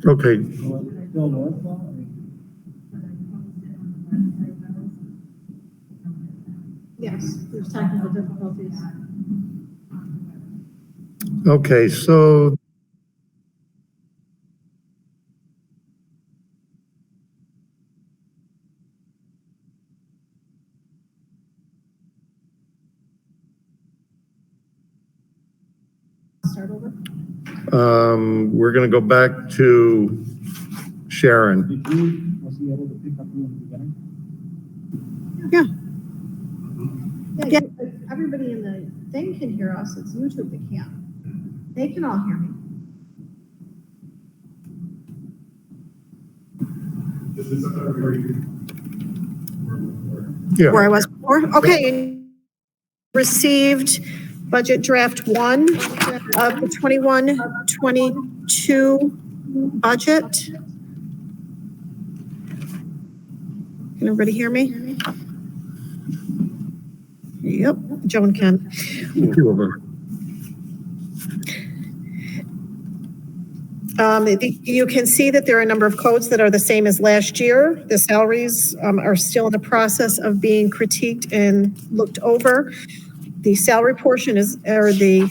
Okay. Yes, there's technical difficulties. Okay, so Start over. we're going to go back to Sharon. Was he able to pick up you in the beginning? Yeah, everybody in the thing can hear us. It's YouTube that can't. They can all hear me. Yeah. Where I was before? Okay. Received budget draft 1 of the 21-22 budget. Can everybody hear me? Yep, Joan can. You can see that there are a number of codes that are the same as last year. The salaries are still in the process of being critiqued and looked over. The salary portion or the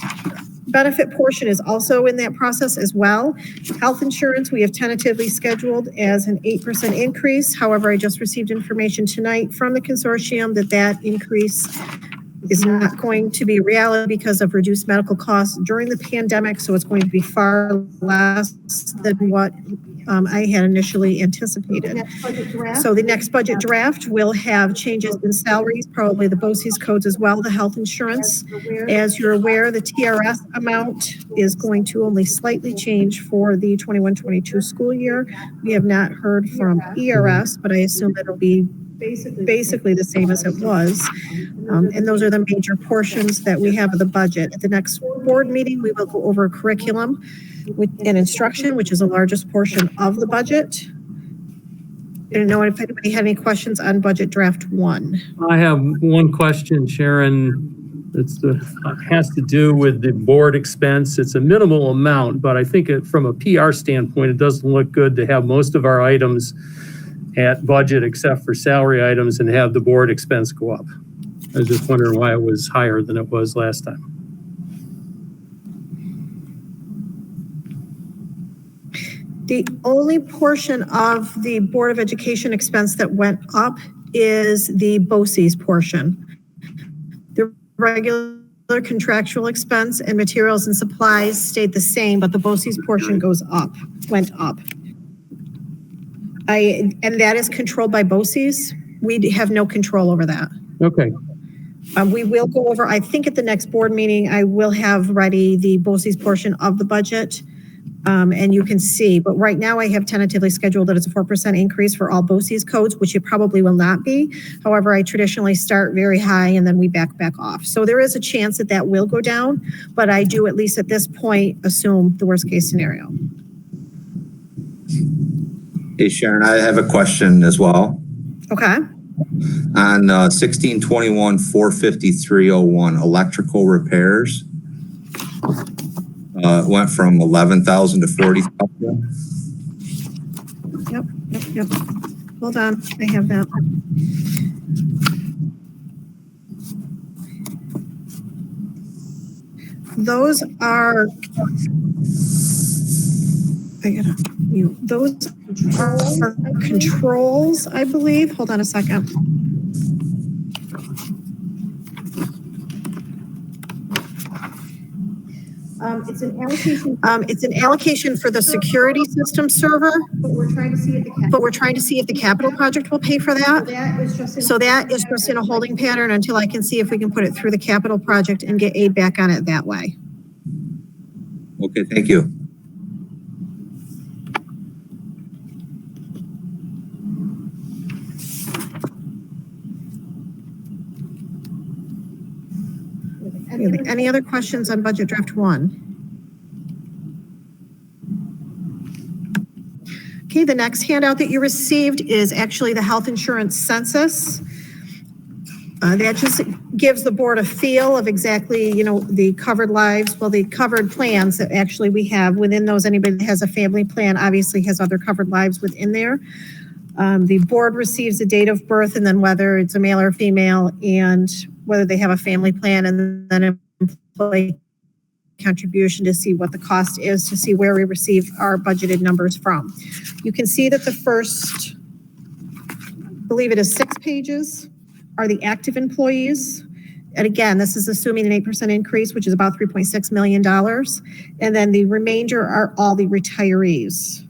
benefit portion is also in that process as well. Health insurance, we have tentatively scheduled as an 8% increase. However, I just received information tonight from the consortium that increase is not going to be a reality because of reduced medical costs during the pandemic. So it's going to be far less than what I had initially anticipated. So the next budget draft will have changes in salaries, probably the BOCES codes as well, the health insurance. As you're aware, the TRS amount is going to only slightly change for the 21-22 school year. We have not heard from ERS, but I assume it'll be basically the same as it was. And those are the major portions that we have of the budget. At the next board meeting, we will go over curriculum and instruction, which is the largest portion of the budget. I don't know if anybody had any questions on budget draft 1. I have one question, Sharon. Has to do with the board expense. It's a minimal amount, but I think from a PR standpoint, it doesn't look good to have most of our items at budget except for salary items and have the board expense go up. I was just wondering why it was higher than it was last time. The only portion of the Board of Education expense that went up is the BOCES portion. The regular contractual expense and materials and supplies stayed the same, but the BOCES portion went up. And that is controlled by BOCES. We have no control over that. Okay. We will go over, I think at the next board meeting, I will have ready the BOCES portion of the budget. And you can see, but right now I have tentatively scheduled that it's a 4% increase for all BOCES codes, which it probably will not be. However, I traditionally start very high and then we back off. So there is a chance that will go down, but I do at least at this point assume the worst case scenario. Hey, Sharon, I have a question as well. Okay. On 1621-45301, electrical repairs, went from 11,000 to 40,000. Yep. Hold on, I have that. Those are, those are controls, I believe. Hold on a second. It's an allocation for the security system server, but we're trying to see if the capital project will pay for that. So that is just in a holding pattern until I can see if we can put it through the capital project and get aid back on it that way. Okay, thank you. Any other questions on budget draft 1? Okay, the next handout that you received is actually the health insurance census. That just gives the board a feel of exactly, the covered lives, well, the covered plans that actually we have. Within those, anybody that has a family plan obviously has other covered lives within there. The board receives the date of birth and then whether it's a male or female and whether they have a family plan, and then employee contribution to see what the cost is, to see where we receive our budgeted numbers from. You can see that the first, I believe it is 6 pages, are the active employees. And again, this is assuming an 8% increase, which is about $3.6 million. And then the remainder are all the retirees.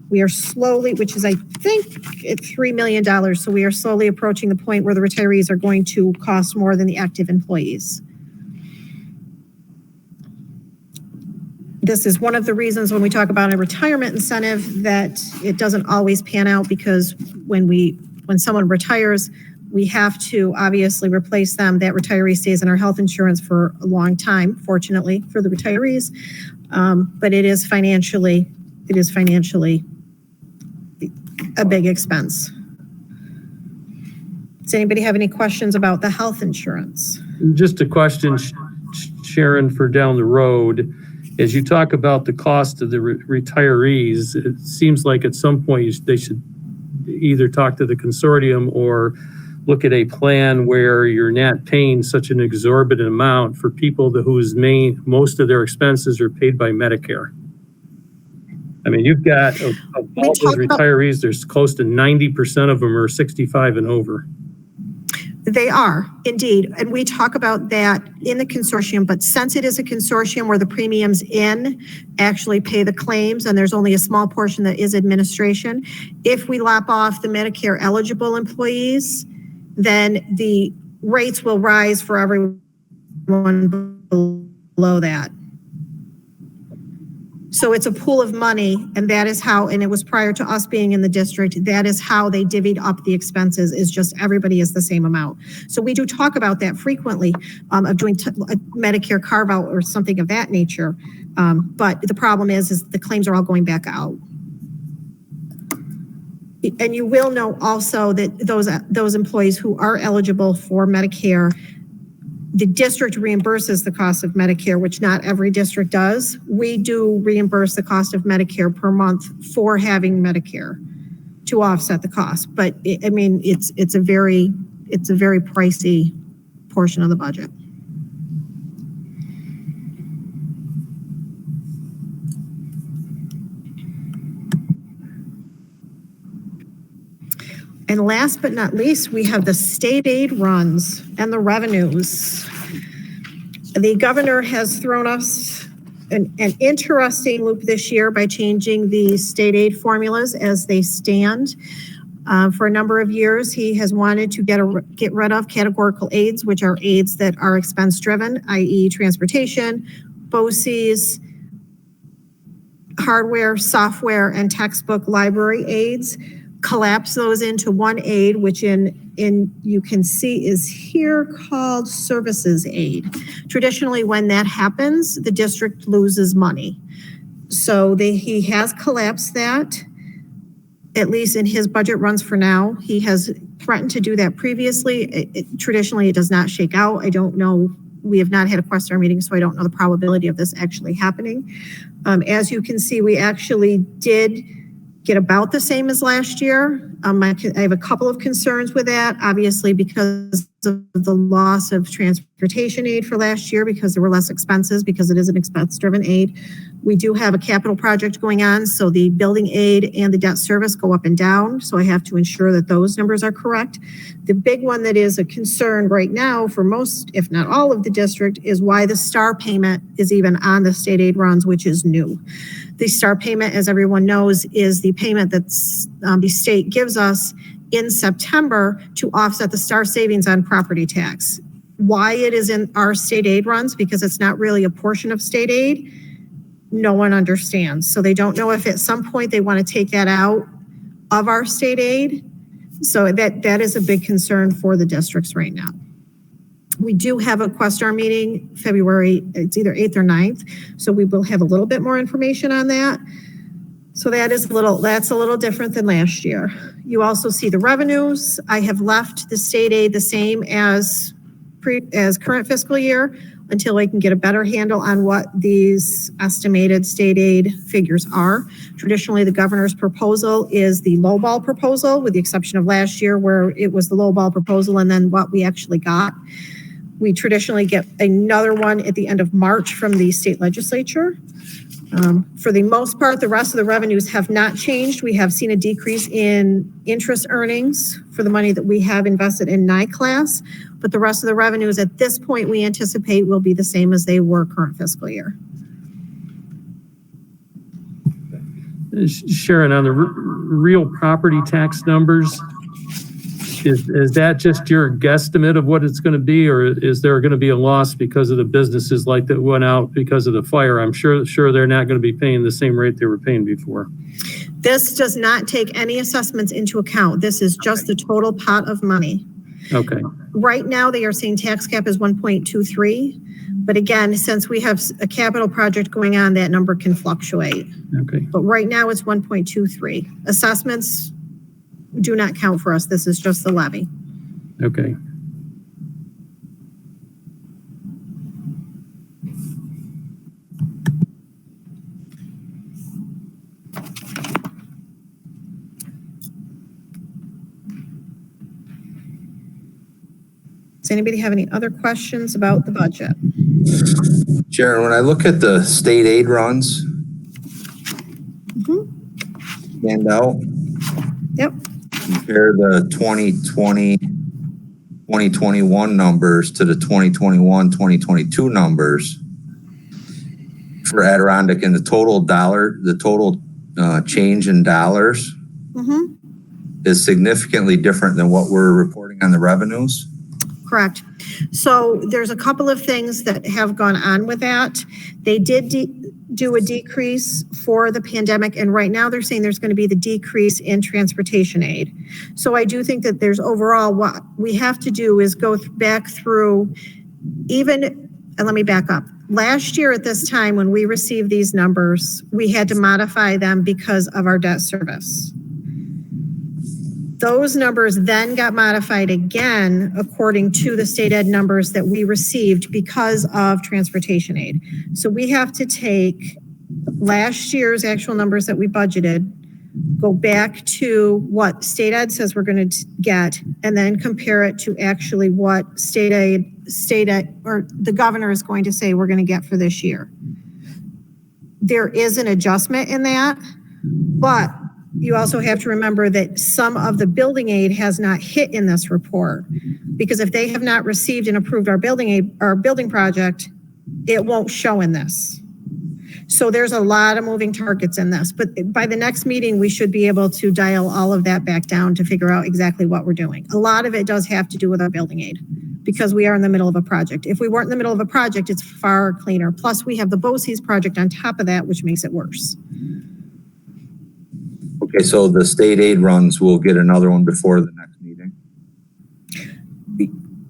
We are slowly, which is I think at $3 million. So we are slowly approaching the point where the retirees are going to cost more than the active employees. This is one of the reasons when we talk about a retirement incentive that it doesn't always pan out, because when someone retires, we have to obviously replace them. That retiree stays in our health insurance for a long time, fortunately for the retirees. But it is financially a big expense. Does anybody have any questions about the health insurance? Just a question, Sharon, for down the road. As you talk about the cost of the retirees, it seems like at some point they should either talk to the consortium or look at a plan where you're not paying such an exorbitant amount for people whose most of their expenses are paid by Medicare. I mean, you've got of all those retirees, there's close to 90% of them are 65 and over. They are, indeed. And we talk about that in the consortium, but since it is a consortium where the premiums actually pay the claims, and there's only a small portion that is administration, if we lop off the Medicare eligible employees, then the rates will rise for everyone below that. So it's a pool of money, and that is how, and it was prior to us being in the district, that is how they divvied up the expenses, is just everybody is the same amount. So we do talk about that frequently, of doing a Medicare carve out or something of that nature. But the problem is the claims are all going back out. And you will know also that those employees who are eligible for Medicare, the district reimburses the cost of Medicare, which not every district does. We do reimburse the cost of Medicare per month for having Medicare to offset the cost. But it's a very pricey portion of the budget. And last but not least, we have the state aid runs and the revenues. The governor has thrown us an interesting loop this year by changing the state aid formulas as they stand. For a number of years, he has wanted to get rid of categorical aids, which are aids that are expense driven, i.e. transportation, BOCES, hardware, software, and textbook library aids. Collapse those into one aid, which you can see is here called services aid. Traditionally, when that happens, the district loses money. So he has collapsed that, at least in his budget runs for now. He has threatened to do that previously. Traditionally, it does not shake out. I don't know. We have not had a question meeting, so I don't know the probability of this actually happening. As you can see, we actually did get about the same as last year. I have a couple of concerns with that, obviously because of the loss of transportation aid for last year, because there were less expenses, because it is an expense-driven aid. We do have a capital project going on, so the building aid and the debt service go up and down, so I have to ensure that those numbers are correct. The big one that is a concern right now for most, if not all of the district, is why the STAR payment is even on the state aid runs, which is new. The STAR payment, as everyone knows, is the payment that the state gives us in September to offset the STAR savings on property tax. Why it is in our state aid runs, because it's not really a portion of state aid, no one understands. So they don't know if at some point they want to take that out of our state aid. So that is a big concern for the districts right now. We do have a Questar meeting February, it's either 8th or 9th. So we will have a little bit more information on that. So that's a little different than last year. You also see the revenues. I have left the state aid the same as current fiscal year until I can get a better handle on what these estimated state aid figures are. Traditionally, the governor's proposal is the lowball proposal, with the exception of last year where it was the lowball proposal and then what we actually got. We traditionally get another one at the end of March from the state legislature. For the most part, the rest of the revenues have not changed. We have seen a decrease in interest earnings for the money that we have invested in NICLAS, but the rest of the revenues at this point we anticipate will be the same as they were current fiscal year. Sharon, on the real property tax numbers, is that just your guesstimate of what it's going to be, or is there going to be a loss because of the businesses like that went out because of the fire? I'm sure they're not going to be paying the same rate they were paying before. This does not take any assessments into account. This is just the total pot of money. Okay. Right now, they are saying tax cap is 1.23. But again, since we have a capital project going on, that number can fluctuate. Okay. But right now it's 1.23. Assessments do not count for us. This is just the levy. Okay. Does anybody have any other questions about the budget? Sharon, when I look at the state aid runs, stand out, Yep. compare the 2020, 2021 numbers to the 2021, 2022 numbers for Adirondack, and the total change in dollars is significantly different than what we're reporting on the revenues. Correct. So there's a couple of things that have gone on with that. They did do a decrease for the pandemic, and right now they're saying there's going to be the decrease in transportation aid. So I do think that there's overall, what we have to do is go back through and let me back up. Last year at this time, when we received these numbers, we had to modify them because of our debt service. Those numbers then got modified again according to the state ed numbers that we received because of transportation aid. So we have to take last year's actual numbers that we budgeted, go back to what state ed says we're going to get, and then compare it to actually what state ed or the governor is going to say we're going to get for this year. There is an adjustment in that, but you also have to remember that some of the building aid has not hit in this report, because if they have not received and approved our building project, it won't show in this. So there's a lot of moving targets in this, but by the next meeting, we should be able to dial all of that back down to figure out exactly what we're doing. A lot of it does have to do with our building aid because we are in the middle of a project. If we weren't in the middle of a project, it's far cleaner. Plus we have the BOCES project on top of that, which makes it worse. Okay, so the state aid runs, we'll get another one before the next meeting.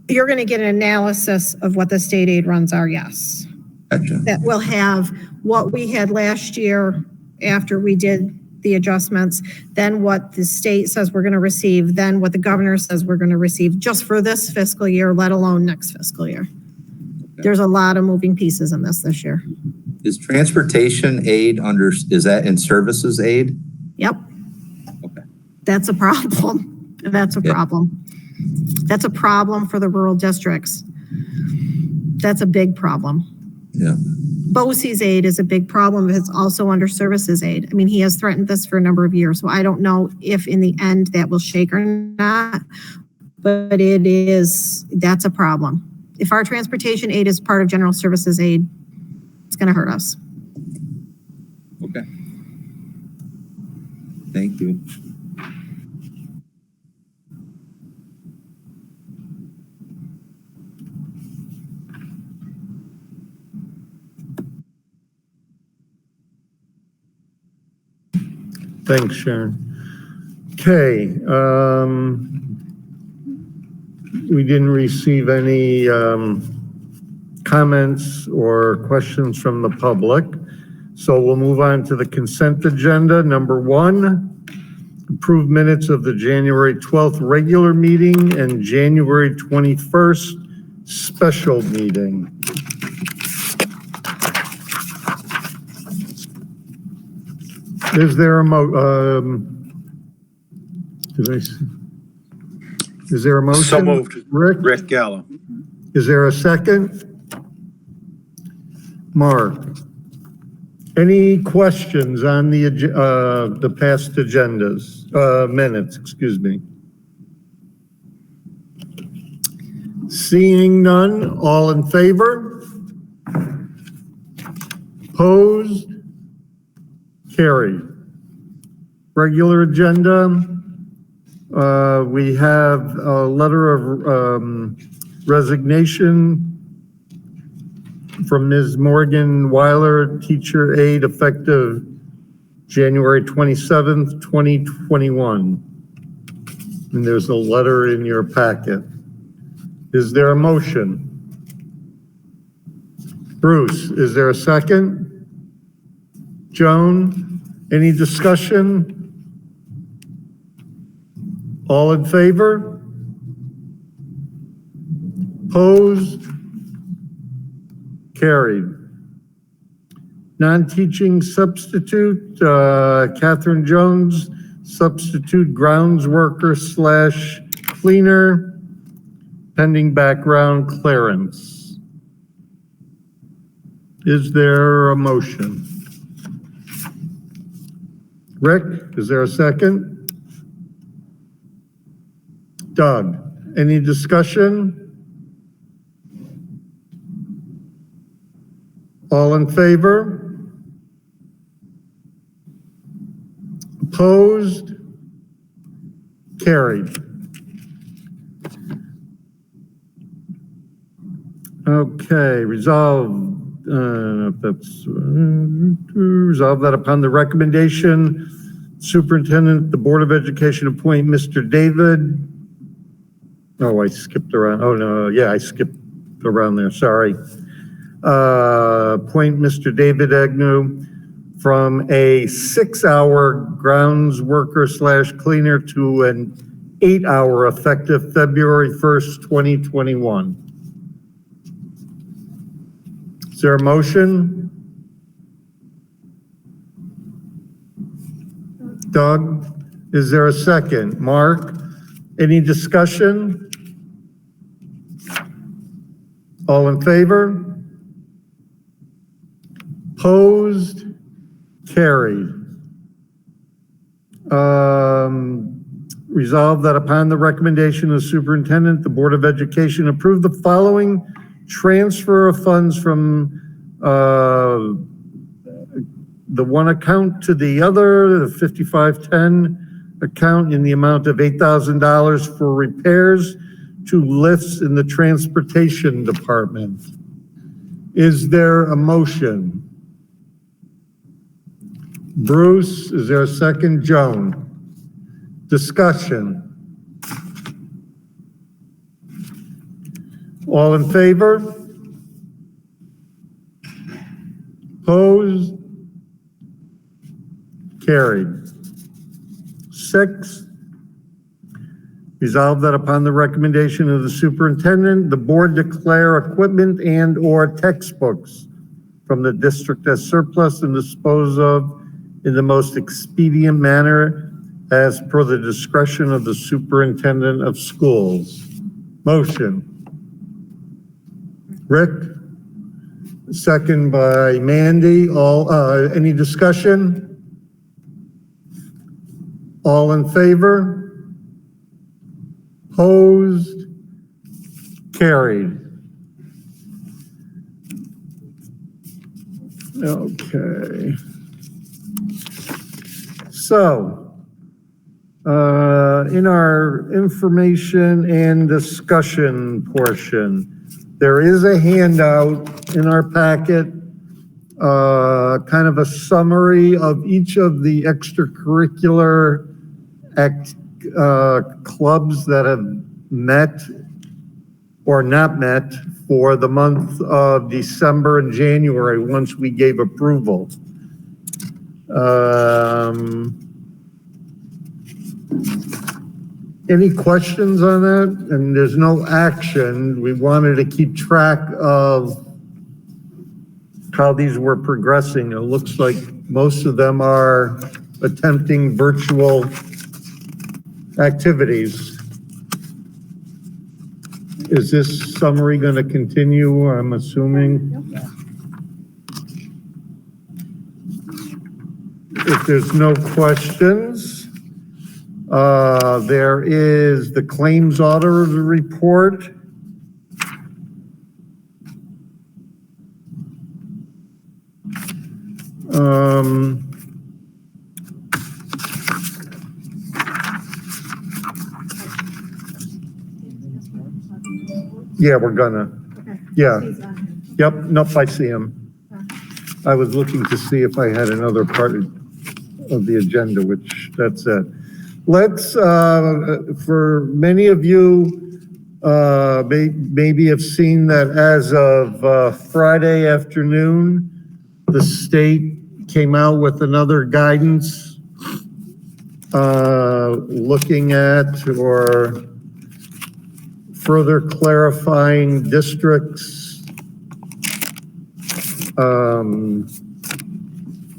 You're going to get an analysis of what the state aid runs are, yes. Gotcha. That will have what we had last year after we did the adjustments, then what the state says we're going to receive, then what the governor says we're going to receive just for this fiscal year, let alone next fiscal year. Okay. There's a lot of moving pieces in this year. Is transportation aid is that in services aid? Yep. Okay. That's a problem. That's a problem. That's a problem for the rural districts. That's a big problem. Yeah. BOCES aid is a big problem. It's also under services aid. I mean, he has threatened this for a number of years. So I don't know if in the end that will shake or not, but that's a problem. If our transportation aid is part of general services aid, it's going to hurt us. Okay. Thank you. Thanks, Sharon. Okay, we didn't receive any comments or questions from the public. So we'll move on to the consent agenda. Number 1, approve minutes of the January 12th regular meeting and January 21st special meeting. Is there a is there a motion? So moved. Rick? Gallo. Is there a second? Mark? Any questions on the past agendas, minutes, excuse me? Seeing none, all in favor? Opposed? Carried. Regular agenda, we have a letter of resignation from Ms. Morgan Weiler, teacher aide, effective January 27th, 2021. And there's a letter in your packet. Is there a motion? Bruce, is there a second? Joan, any discussion? All in favor? Opposed? Carried. Non-teaching substitute, Catherine Jones, substitute grounds worker / cleaner, pending background clearance. Is there a motion? Rick, is there a second? Doug, any discussion? All in favor? Opposed? Carried. Okay, resolve that upon the recommendation, Superintendent, the Board of Education appoint Mr. David. Oh, I skipped around. Oh, no, yeah, I skipped around there, sorry. Appoint Mr. David Agnew from a 6-hour grounds worker / cleaner to an 8-hour effective February 1st, 2021. Is there a motion? Doug, is there a second? Mark, any discussion? All in favor? Opposed? Carried. Resolved that upon the recommendation of the superintendent, the Board of Education approve the following transfer of funds from the one account to the other, the 5510 account, in the amount of $8,000 for repairs to lifts in the transportation department. Is there a motion? Bruce, is there a second? Joan? Discussion. All in favor? Opposed? Carried. 6, resolve that upon the recommendation of the superintendent, the board declare equipment and/or textbooks from the district as surplus and dispose of in the most expedient manner as per the discretion of the superintendent of schools. Motion. Rick? Second by Mandy. Any discussion? All in favor? Opposed? Carried. Okay. So, in our information and discussion portion, there is a handout in our packet, kind of a summary of each of the extracurricular clubs that have met or not met for the month of December and January once we gave approval. Any questions on that? And there's no action. We wanted to keep track of how these were progressing. It looks like most of them are attempting virtual activities. Is this summary going to continue, I'm assuming? If there's no questions, there is the claims auditor's report. Yeah, we're gonna. Yeah. Yep, nope, I see him. I was looking to see if I had another part of the agenda, which that's it. Let's, for many of you, maybe have seen that as of Friday afternoon, the state came out with another guidance looking at or further clarifying districts'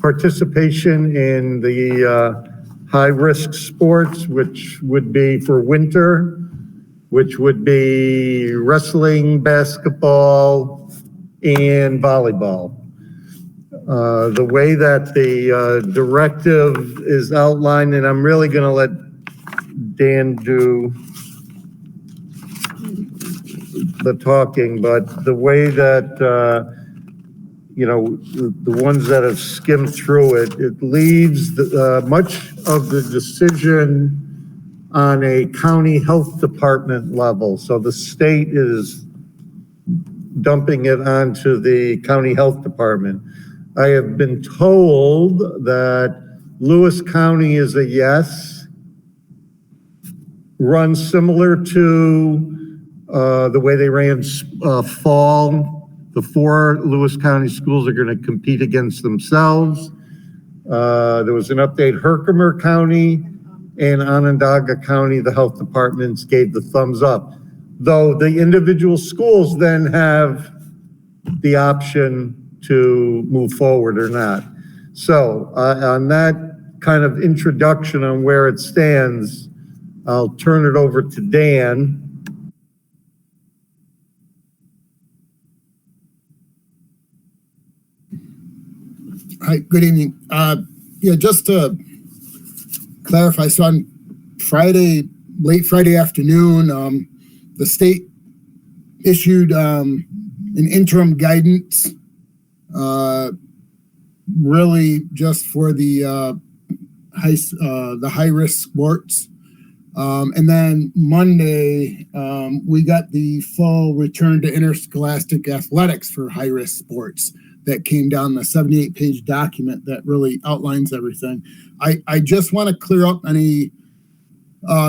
participation in the high-risk sports, which would be for winter, which would be wrestling, basketball, and volleyball. The way that the directive is outlined, and I'm really going to let Dan do the talking, but the way that, you know, the ones that have skimmed through it, it leaves much of the decision on a county health department level. So the state is dumping it onto the county health department. I have been told that Lewis County is a yes, runs similar to the way they ran fall. The 4 Lewis County schools are going to compete against themselves. There was an update. Herkimer County and Onondaga County, the health departments gave the thumbs up. Though the individual schools then have the option to move forward or not. So on that kind of introduction on where it stands, I'll turn it over to Dan. Hi, good evening. Yeah, just to clarify, so on Friday, late Friday afternoon, the state issued an interim guidance, really just for the high-risk sports. And then Monday, we got the full return to interscholastic athletics for high-risk sports that came down, the 78-page document that really outlines everything. I just want to clear up any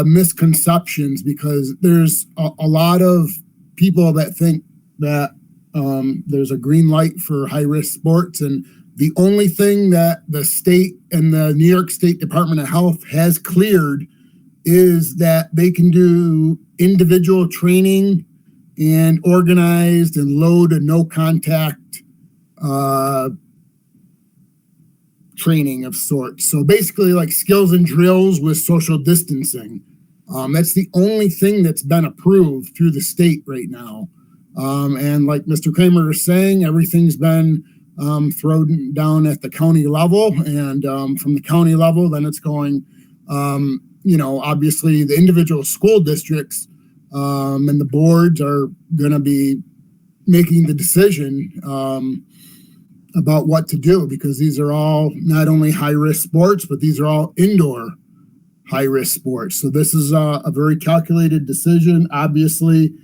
misconceptions, because there's a lot of people that think that there's a green light for high-risk sports, and the only thing that the state and the New York State Department of Health has cleared is that they can do individual training and organized and low to no contact training of sorts. So basically like skills and drills with social distancing. That's the only thing that's been approved through the state right now. And like Mr. Kramer was saying, everything's been thrown down at the county level, and from the county level, then it's going, you know, obviously the individual school districts and the boards are going to be making the decision about what to do, because these are all not only high-risk sports, but these are all indoor high-risk sports. So this is a very calculated decision. Obviously,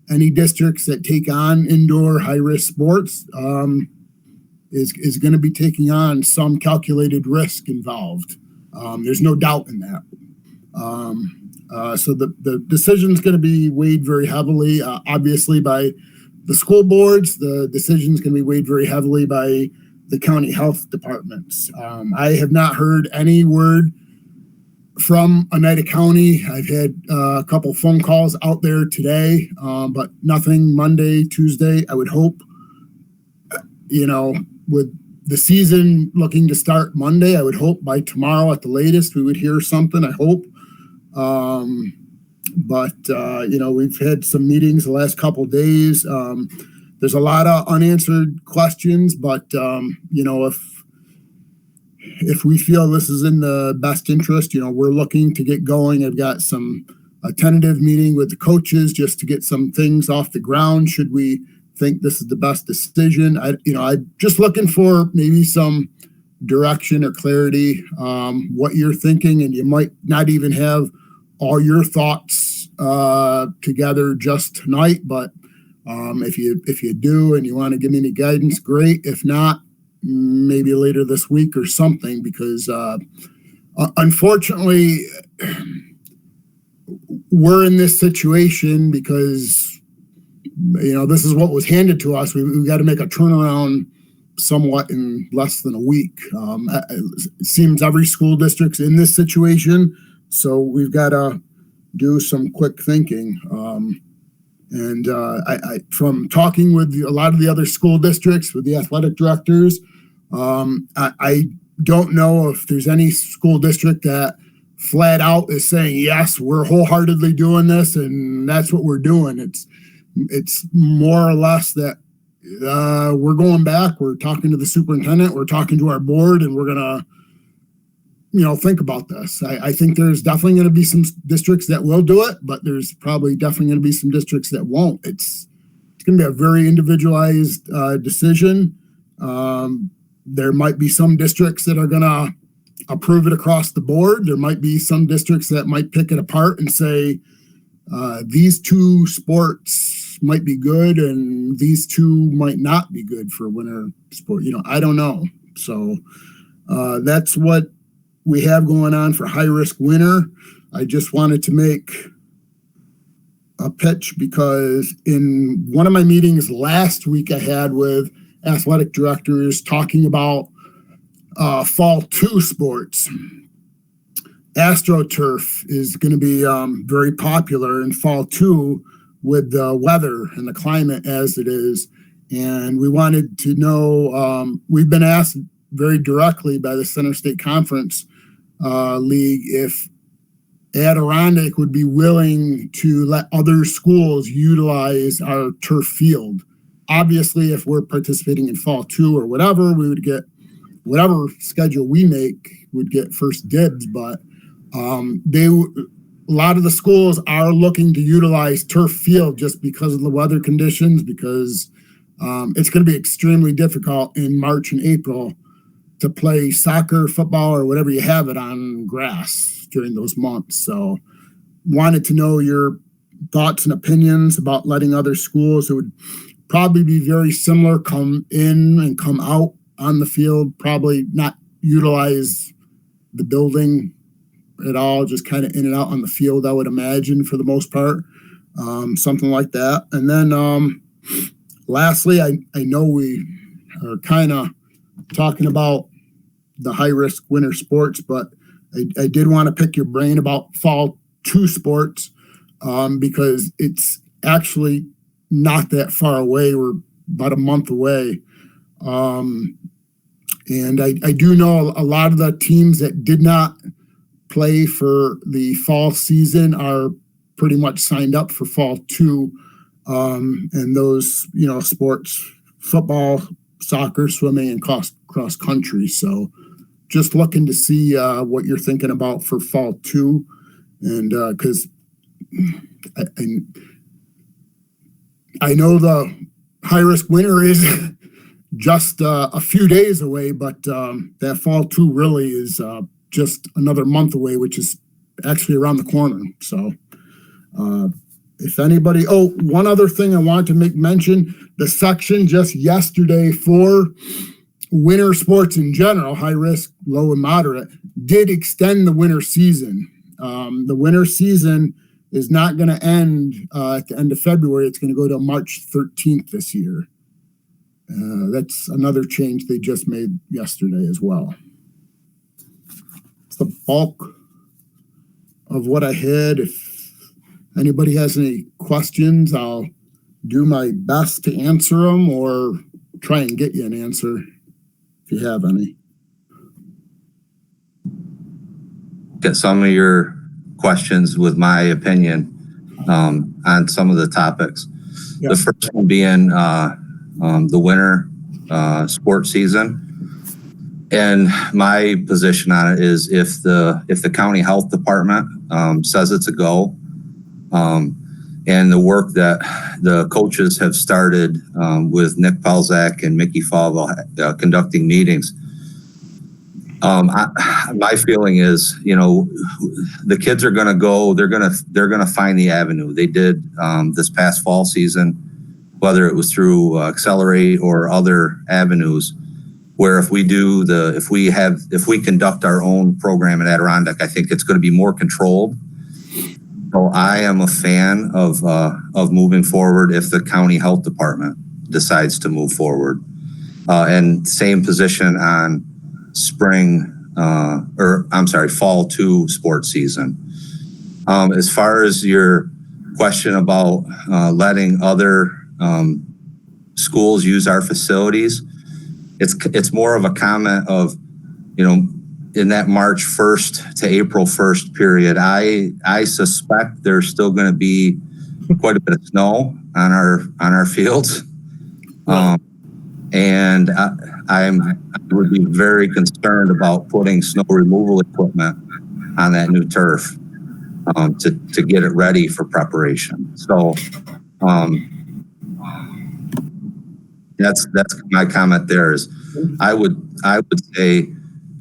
any districts that take on indoor high-risk sports is going to be taking on some calculated risk involved. There's no doubt in that. So the decision is going to be weighed very heavily, obviously, by the school boards. The decision is going to be weighed very heavily by the county health departments. I have not heard any word from Oneida County. I've had a couple phone calls out there today, but nothing Monday, Tuesday. I would hope, with the season looking to start Monday, I would hope by tomorrow at the latest we would hear something. I hope. We've had some meetings the last couple of days. There's a lot of unanswered questions, but if we feel this is in the best interest, we're looking to get going. I've got a tentative meeting with the coaches just to get some things off the ground. Should we think this is the best decision? I'm just looking for maybe some direction or clarity, what you're thinking, and you might not even have all your thoughts together just tonight, but if you do and you want to give me any guidance, great. If not, maybe later this week or something, because unfortunately we're in this situation because this is what was handed to us. We've got to make a turnaround somewhat in less than a week. It seems every school district's in this situation, so we've got to do some quick thinking. I from talking with a lot of the other school districts, with the athletic directors, I don't know if there's any school district that flat out is saying, yes, we're wholeheartedly doing this and that's what we're doing. It's more or less that we're going back, we're talking to the superintendent, we're talking to our board, and we're going to think about this. I think there's definitely going to be some districts that will do it, but there's probably definitely going to be some districts that won't. It's going to be a very individualized decision. There might be some districts that are going to approve it across the board. There might be some districts that might pick it apart and say, these two sports might be good and these two might not be good for winter sport. I don't know. So that's what we have going on for high risk winter. I just wanted to make a pitch because in one of my meetings last week I had with athletic directors talking about fall 2 sports. AstroTurf is going to be very popular in fall 2 with the weather and the climate as it is. And we wanted to know, we've been asked very directly by the Center State Conference League if Adirondack would be willing to let other schools utilize our turf field. Obviously, if we're participating in fall 2 or whatever, we would get whatever schedule we make would get first dibs. But a lot of the schools are looking to utilize turf field just because of the weather conditions, because it's going to be extremely difficult in March and April to play soccer, football, or whatever you have it on grass during those months. So wanted to know your thoughts and opinions about letting other schools. It would probably be very similar, come in and come out on the field, probably not utilize the building at all, just kind of in and out on the field, I would imagine, for the most part, something like that. And then lastly, I know we are kind of talking about the high-risk winter sports, but I did want to pick your brain about fall 2 sports because it's actually not that far away. We're about a month away. And I do know a lot of the teams that did not play for the fall season are pretty much signed up for fall 2. And those, sports, football, soccer, swimming, and cross country. So just looking to see what you're thinking about for fall 2. And because I know the high risk winter is just a few days away, but that fall 2 really is just another month away, which is actually around the corner. So if anybody, one other thing I wanted to make mention, the section just yesterday for winter sports in general, high risk, low and moderate, did extend the winter season. The winter season is not going to end at the end of February. It's going to go to March 13th this year. That's another change they just made yesterday as well. It's the bulk of what I had. If anybody has any questions, I'll do my best to answer them or try and get you an answer if you have any. Get some of your questions with my opinion on some of the topics. Yeah. The first one being the winter sports season. And my position on it is if the county health department says it's a go, and the work that the coaches have started with Nick Pelzak and Mickey Falvo conducting meetings, my feeling is, the kids are going to go. They're going to find the avenue. They did this past fall season, whether it was through Accelerate or other avenues. Where if we conduct our own program at Adirondack, I think it's going to be more controlled. So I am a fan of moving forward if the county health department decides to move forward. And same position on fall 2 sports season. As far as your question about letting other schools use our facilities, it's more of a comment of, in that March 1st to April 1st period, I suspect there's still going to be quite a bit of snow on our fields. And I would be very concerned about putting snow removal equipment on that new turf to get it ready for preparation. So that's my comment there is I would say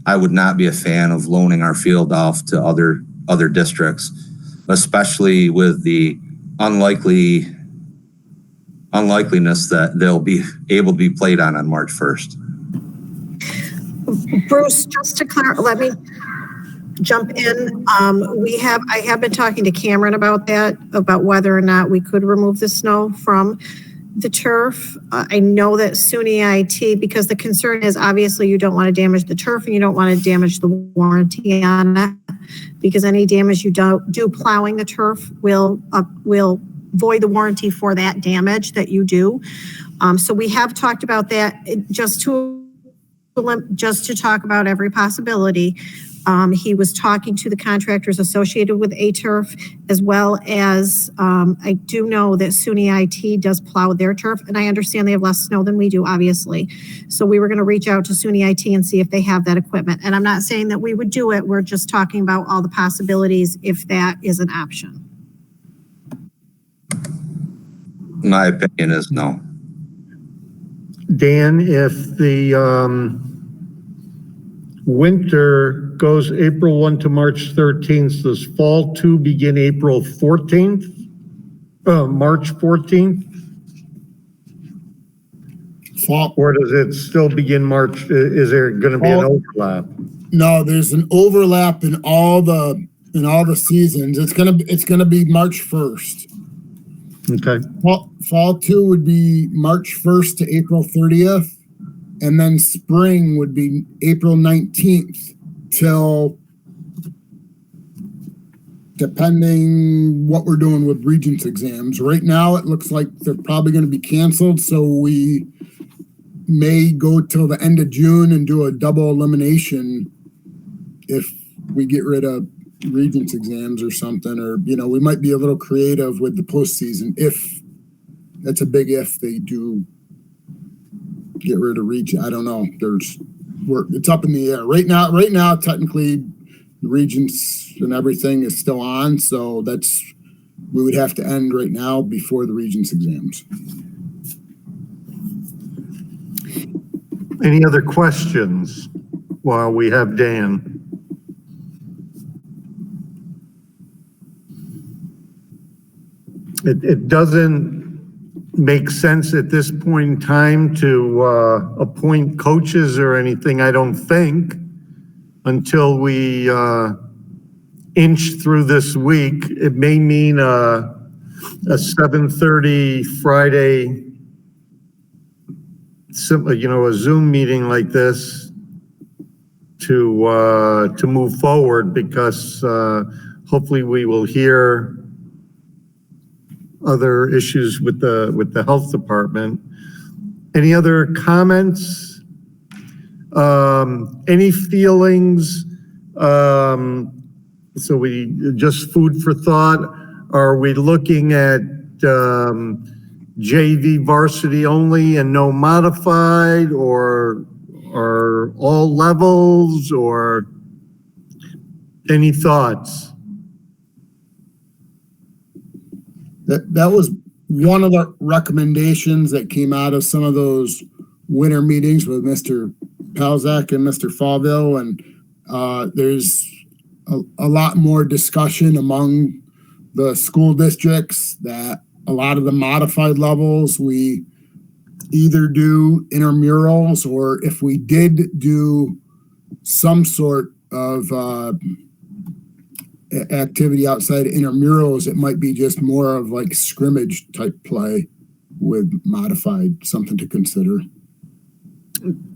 I would not be a fan of loaning our field off to other districts, especially with the unlikeliness that they'll be able to be played on March 1st. Bruce, just to clarify, let me jump in. I have been talking to Cameron about that, about whether or not we could remove the snow from the turf. I know that SUNY IT, because the concern is obviously you don't want to damage the turf and you don't want to damage the warranty on it, because any damage you do plowing the turf will void the warranty for that damage that you do. So we have talked about that just to talk about every possibility. He was talking to the contractors associated with A-Turf, as well as I do know that SUNY IT does plow their turf, and I understand they have less snow than we do, obviously. So we were going to reach out to SUNY IT and see if they have that equipment. And I'm not saying that we would do it. We're just talking about all the possibilities if that is an option. My opinion is no. Dan, if the winter goes April 1 to March 13th, does fall 2 begin April 14th? March 14th? Fall. Or does it still begin March? Is there going to be an overlap? No, there's an overlap in all the seasons. It's gonna be March 1st. Okay. Fall 2 would be March 1st to April 30th. And then spring would be April 19th till, depending what we're doing with Regents exams. Right now, it looks like they're probably going to be canceled. So we may go till the end of June and do a double elimination if we get rid of Regents exams or something. Or, we might be a little creative with the postseason if that's a big if they do get rid of Regents. I don't know. It's up in the air right now. Technically, the Regents and everything is still on, so we would have to end right now before the Regents exams. Any other questions while we have Dan? It doesn't make sense at this point in time to appoint coaches or anything, I don't think, until we inch through this week. It may mean a 7:30 Friday a Zoom meeting like this to move forward, because hopefully we will hear other issues with the health department. Any other comments? Any feelings? So we just food for thought. Are we looking at JV varsity only and no modified, or all levels, or any thoughts? That was one of the recommendations that came out of some of those winter meetings with Mr. Palzak and Mr. Fallville, and there's a lot more discussion among the school districts that a lot of the modified levels, we either do intramurals, or if we did do some sort of activity outside of intramurals, it might be just more of like scrimmage type play with modified, something to consider.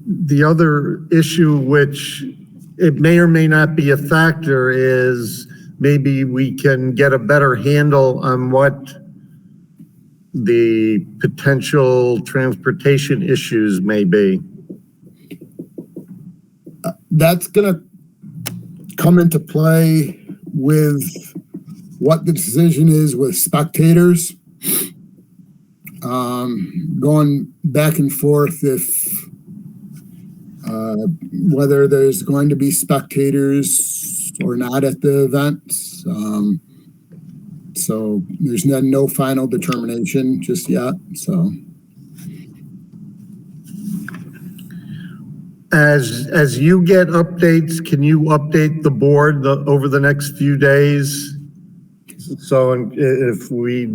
The other issue, which it may or may not be a factor, is maybe we can get a better handle on what the potential transportation issues may be. That's going to come into play with what the decision is with spectators. Going back and forth if whether there's going to be spectators or not at the event. So there's no final determination just yet. So as you get updates, can you update the board over the next few days? So if we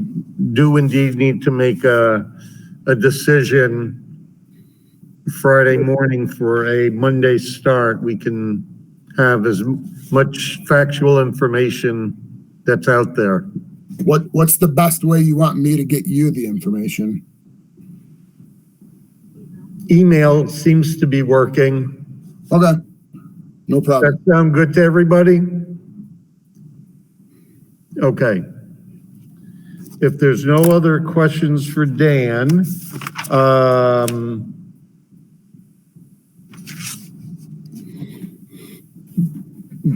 do indeed need to make a decision Friday morning for a Monday start, we can have as much factual information that's out there. What's the best way you want me to get you the information? Email seems to be working. Okay, no problem. That sound good to everybody? Okay. If there's no other questions for Dan,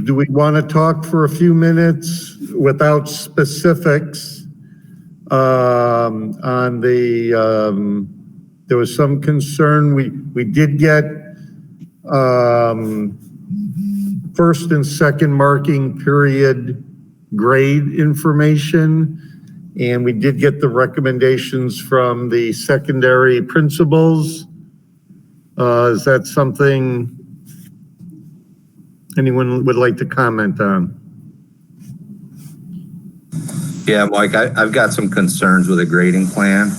do we want to talk for a few minutes without specifics on the, there was some concern, we did get first and second marking period grade information, and we did get the recommendations from the secondary principals. Is that something anyone would like to comment on? Yeah, Mike, I've got some concerns with a grading plan,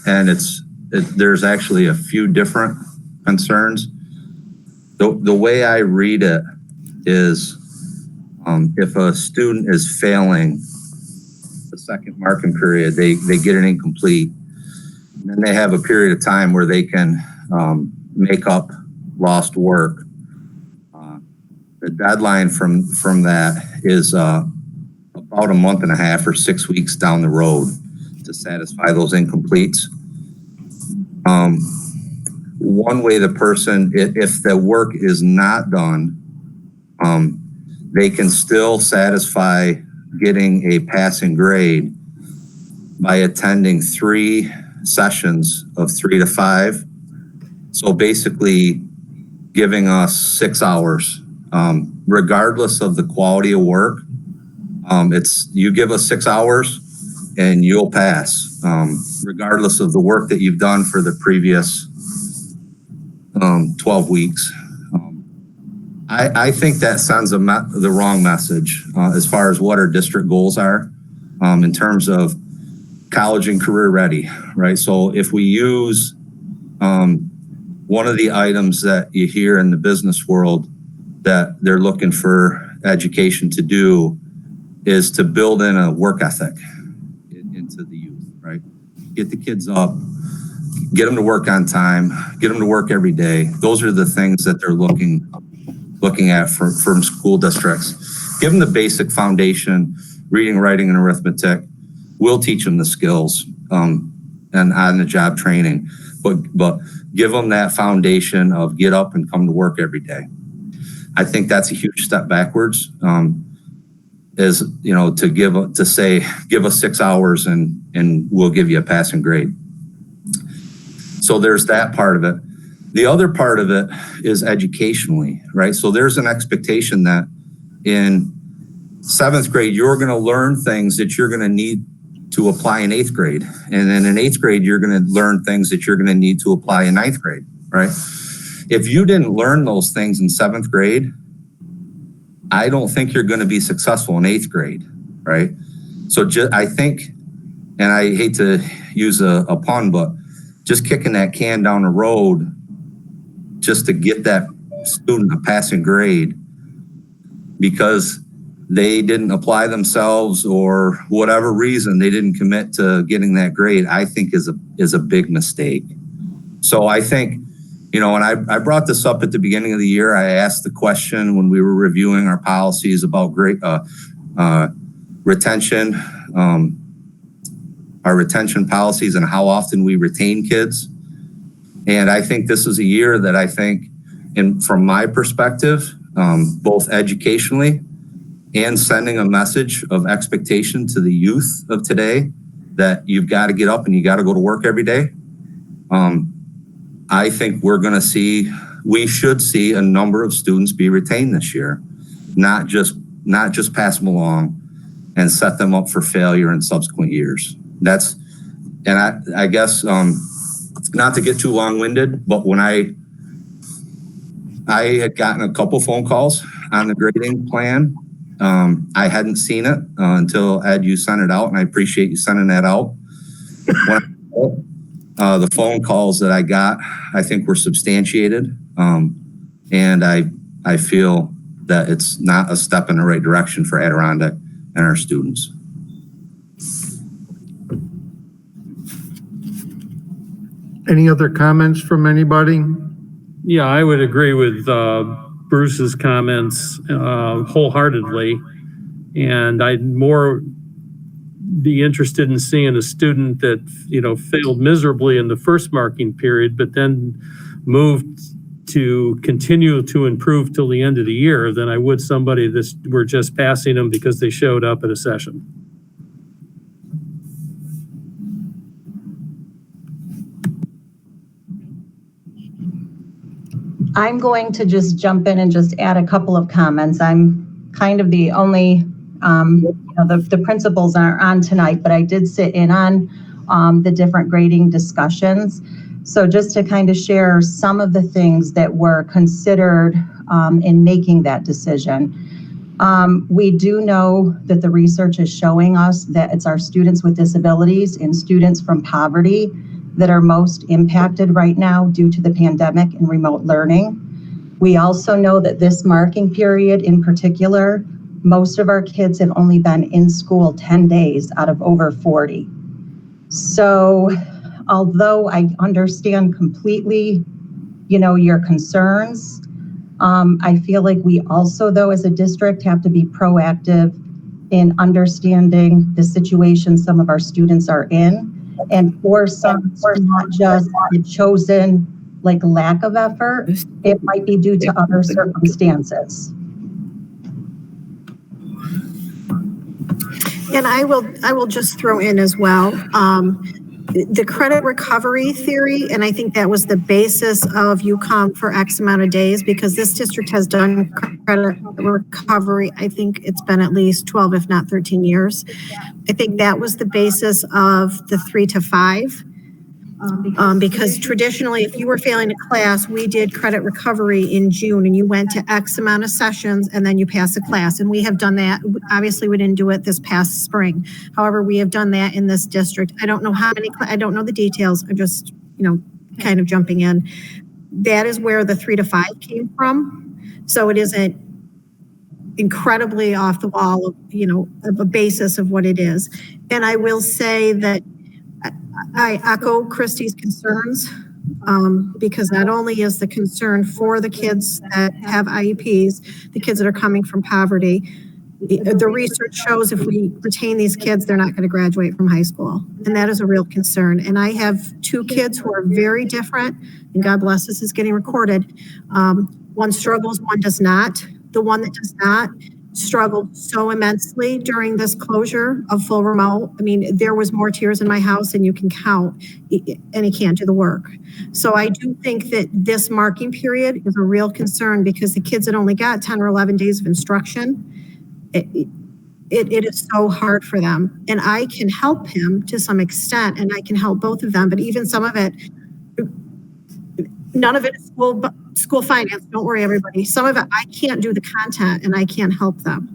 and there's actually a few different concerns. The way I read it is if a student is failing the second marking period, they get an incomplete. And then they have a period of time where they can make up lost work. The deadline from that is about a month and a half or 6 weeks down the road to satisfy those incompletes. One way the person, if the work is not done, they can still satisfy getting a passing grade by attending 3 sessions of 3 to 5. So basically giving us 6 hours, regardless of the quality of work. You give us 6 hours and you'll pass, regardless of the work that you've done for the previous 12 weeks. I think that sends the wrong message as far as what our district goals are in terms of college and career ready, right? So if we use one of the items that you hear in the business world that they're looking for education to do is to build in a work ethic into the youth, right? Get the kids up, get them to work on time, get them to work every day. Those are the things that they're looking at from school districts. Give them the basic foundation, reading, writing, and arithmetic. We'll teach them the skills and on the job training, but give them that foundation of get up and come to work every day. I think that's a huge step backwards. Is, you know, to say give us 6 hours and we'll give you a passing grade. So there's that part of it. The other part of it is educationally, right? So there's an expectation that in 7th grade, you're going to learn things that you're going to need to apply in 8th grade. And then in 8th grade, you're going to learn things that you're going to need to apply in 9th grade, right? If you didn't learn those things in 7th grade, I don't think you're going to be successful in 8th grade, right? So I think, and I hate to use a pun, but just kicking that can down the road just to get that student a passing grade because they didn't apply themselves or whatever reason they didn't commit to getting that grade, I think is a big mistake. So I think, you know, and I brought this up at the beginning of the year. I asked the question when we were reviewing our policies about retention, our retention policies and how often we retain kids. And I think this is a year that I think, from my perspective, both educationally and sending a message of expectation to the youth of today that you've got to get up and you got to go to work every day. I think we should see a number of students be retained this year, not just pass them along and set them up for failure in subsequent years. I guess, not to get too long-winded, but when I had gotten a couple phone calls on the grading plan. I hadn't seen it until Ed, you sent it out, and I appreciate you sending that out. The phone calls that I got, I think were substantiated. And I feel that it's not a step in the right direction for Adirondack and our students. Any other comments from anybody? Yeah, I would agree with Bruce's comments wholeheartedly. And I'd more be interested in seeing a student that, you know, failed miserably in the first marking period, but then moved to continue to improve till the end of the year than I would somebody that we're just passing them because they showed up at a session. I'm going to just jump in and just add a couple of comments. I'm kind of the only, the principals aren't on tonight, but I did sit in on the different grading discussions. So just to kind of share some of the things that were considered in making that decision. We do know that the research is showing us that it's our students with disabilities and students from poverty that are most impacted right now due to the pandemic and remote learning. We also know that this marking period in particular, most of our kids have only been in school 10 days out of over 40. So although I understand completely, your concerns, I feel like we also, though, as a district have to be proactive in understanding the situation some of our students are in. And for some, it's not just a chosen lack of effort, it might be due to other circumstances. And I will just throw in as well, the credit recovery theory, and I think that was the basis of UCOM for X amount of days, because this district has done credit recovery. I think it's been at least 12, if not 13 years. I think that was the basis of the 3 to 5. Because traditionally, if you were failing a class, we did credit recovery in June and you went to X amount of sessions and then you pass a class. And we have done that. Obviously, we didn't do it this past spring. However, we have done that in this district. I don't know how many, I don't know the details. I'm just, kind of jumping in. That is where the 3 to 5 came from. So it isn't incredibly off the wall of, of a basis of what it is. And I will say that I echo Christie's concerns, because not only is the concern for the kids that have IEPs, the kids that are coming from poverty, the research shows if we retain these kids, they're not going to graduate from high school. And that is a real concern. And I have two kids who are very different, and God bless this is getting recorded. One struggles, one does not. The one that does not struggled so immensely during this closure of full remote. I mean, there was more tears in my house than you can count, and he can't do the work. So I do think that this marking period is a real concern because the kids that only got 10 or 11 days of instruction, it is so hard for them. And I can help him to some extent, and I can help both of them, but even some of it, none of it is school finance. Don't worry, everybody. Some of it, I can't do the content and I can't help them.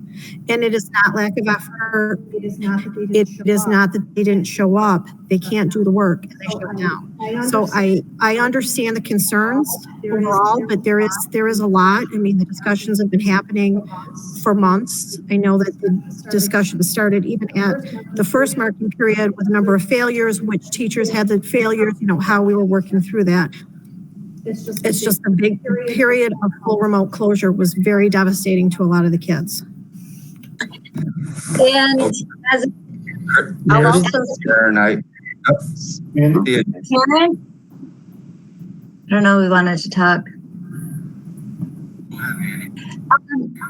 And it is not lack of effort. It is not that they didn't show up. They can't do the work and they shut down. So I understand the concerns overall, but there is a lot. I mean, the discussions have been happening for months. I know that the discussion started even at the first marking period with a number of failures, which teachers had the failures, how we were working through that. It's just a big period of full remote closure was very devastating to a lot of the kids. And as I'll also Karen, Karen, I don't know who wanted to talk.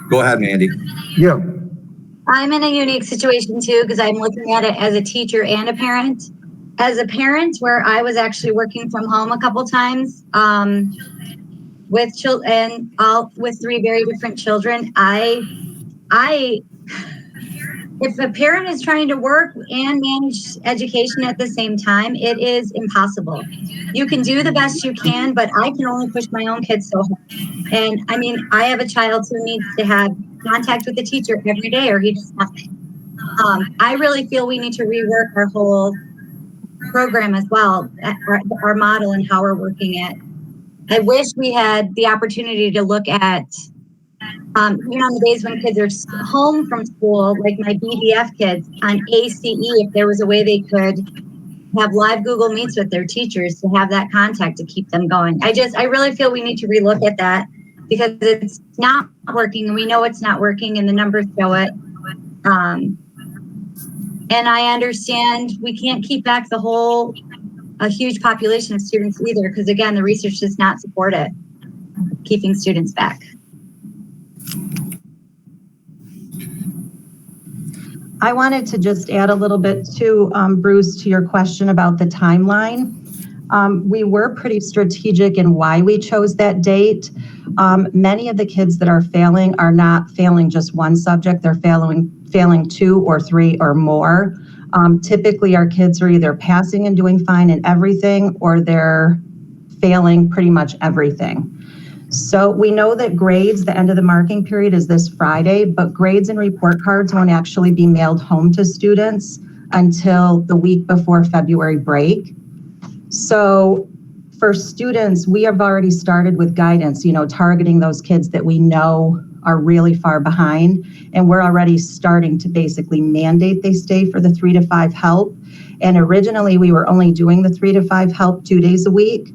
go ahead, Mandy. Yeah. I'm in a unique situation too because I'm looking at it as a teacher and a parent. As a parent, where I was actually working from home a couple times with children, with three very different children, if a parent is trying to work and manage education at the same time, it is impossible. You can do the best you can, but I can only push my own kids so hard. And I mean, I have a child who needs to have contact with the teacher every day or he does nothing. I really feel we need to rework our whole program as well, our model and how we're working it. I wish we had the opportunity to look at, on the days when kids are home from school, like my BDF kids on ACE, if there was a way they could have live Google Meets with their teachers to have that contact to keep them going. I really feel we need to relook at that because it's not working and we know it's not working and the numbers show it. And I understand we can't keep back a huge population of students either, because again, the research does not support it, keeping students back. I wanted to just add a little bit to Bruce, to your question about the timeline. We were pretty strategic in why we chose that date. Many of the kids that are failing are not failing just one subject, they're failing 2 or 3 or more. Typically our kids are either passing and doing fine in everything or they're failing pretty much everything. So we know that grades, the end of the marking period is this Friday, but grades and report cards won't actually be mailed home to students until the week before February break. So for students, we have already started with guidance, targeting those kids that we know are really far behind. And we're already starting to basically mandate they stay for the 3 to 5 help. And originally we were only doing the 3 to 5 help 2 days a week.